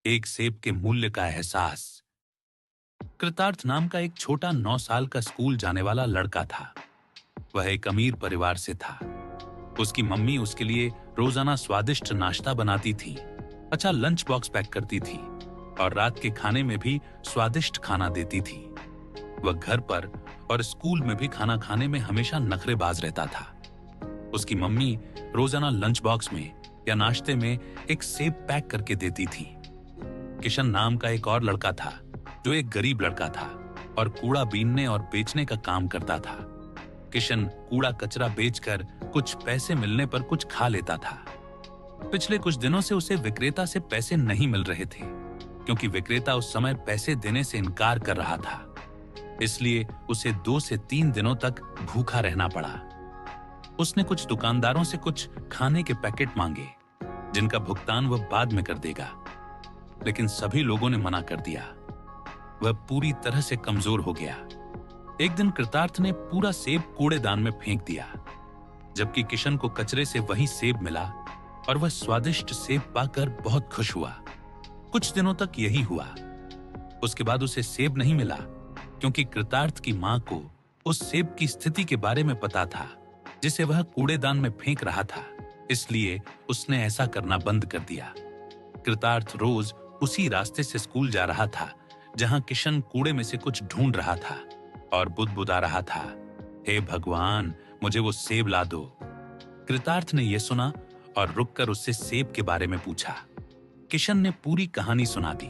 एक सेब के मूल्य का एहसास। कृतार्थ नाम का एक छोटा 9 साल का स्कूल जाने वाला लड़का था। वह एक अमीर परिवार से था। उसकी मम्मी उसके लिए रोजाना स्वादिष्ट नाश्ता बनाती थी, अच्छा लंच बॉक्स पैक करती थी और रात के खाने में भी स्वादिष्ट खाना देती थी। वह घर पर और स्कूल में भी खाना खाने में हमेशा नखरेबाज रहता था। उसकी मम्मी रोजाना लंच बॉक्स में या नाश्ते में एक सेब पैक करके देती थी। किशन नाम का एक और लड़का था जो एक गरीब लड़का था और कूड़ा बीनने और बेचने का काम करता था। किशन कूड़ा कचरा बेचकर कुछ पैसे मिलने पर कुछ खा लेता था। पिछले कुछ दिनों से उसे विक्रेता से पैसे नहीं मिल रहे थे क्योंकि विक्रेता उस समय पैसे देने से इनकार कर रहा था। इसलिए उसे 2 से 3 दिनों तक भूखा रहना पड़ा। उसने कुछ दुकानदारों से कुछ खाने के पैकेट मांगे जिनका भुगतान वह बाद में कर देगा, लेकिन सभी लोगों ने मना कर दिया। वह पूरी तरह से कमजोर हो गया। एक दिन कृतार्थ ने पूरा सेब कूड़ेदान में फेंक दिया, जबकि किशन को कचरे से वही सेब मिला और वह स्वादिष्ट सेब पाकर बहुत खुश हुआ। कुछ दिनों तक यही हुआ। उसके बाद उसे सेब नहीं मिला क्योंकि कृतार्थ की मां को उस सेब की स्थिति के बारे में पता था जिसे वह कूड़ेदान में फेंक रहा था। इसलिए उसने ऐसा करना बंद कर दिया। कृतार्थ रोज उसी रास्ते से स्कूल जा रहा था जहां किशन कूड़े में से कुछ ढूंढ रहा था और बुदबुदा रहा था, हे भगवान, मुझे वो सेब ला दो। कृतार्थ ने यह सुना और रुककर उससे सेब के बारे में पूछा। किशन ने पूरी कहानी सुना दी।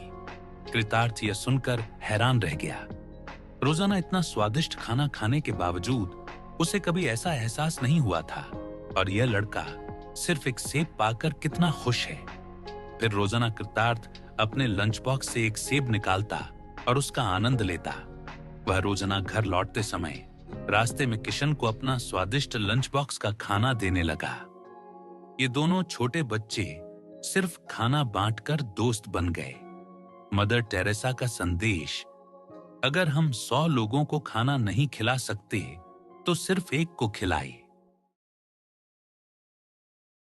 कृतार्थ यह सुनकर हैरान रह गया। रोजाना इतना स्वादिष्ट खाना खाने के बावजूद उसे कभी ऐसा एहसास नहीं हुआ था और यह लड़का सिर्फ एक सेब पाकर कितना खुश है। फिर रोजाना कृतार्थ अपने लंच बॉक्स से एक सेब निकालता और उसका आनंद लेता। वह रोजाना घर लौटते समय रास्ते में किशन को अपना स्वादिष्ट लंच बॉक्स का खाना देने लगा। ये दोनों छोटे बच्चे सिर्फ खाना बांटकर दोस्त बन गए। मदर टेरेसा का संदेश, अगर हम 100 लोगों को खाना नहीं खिला सकते तो सिर्फ एक को खिलाए।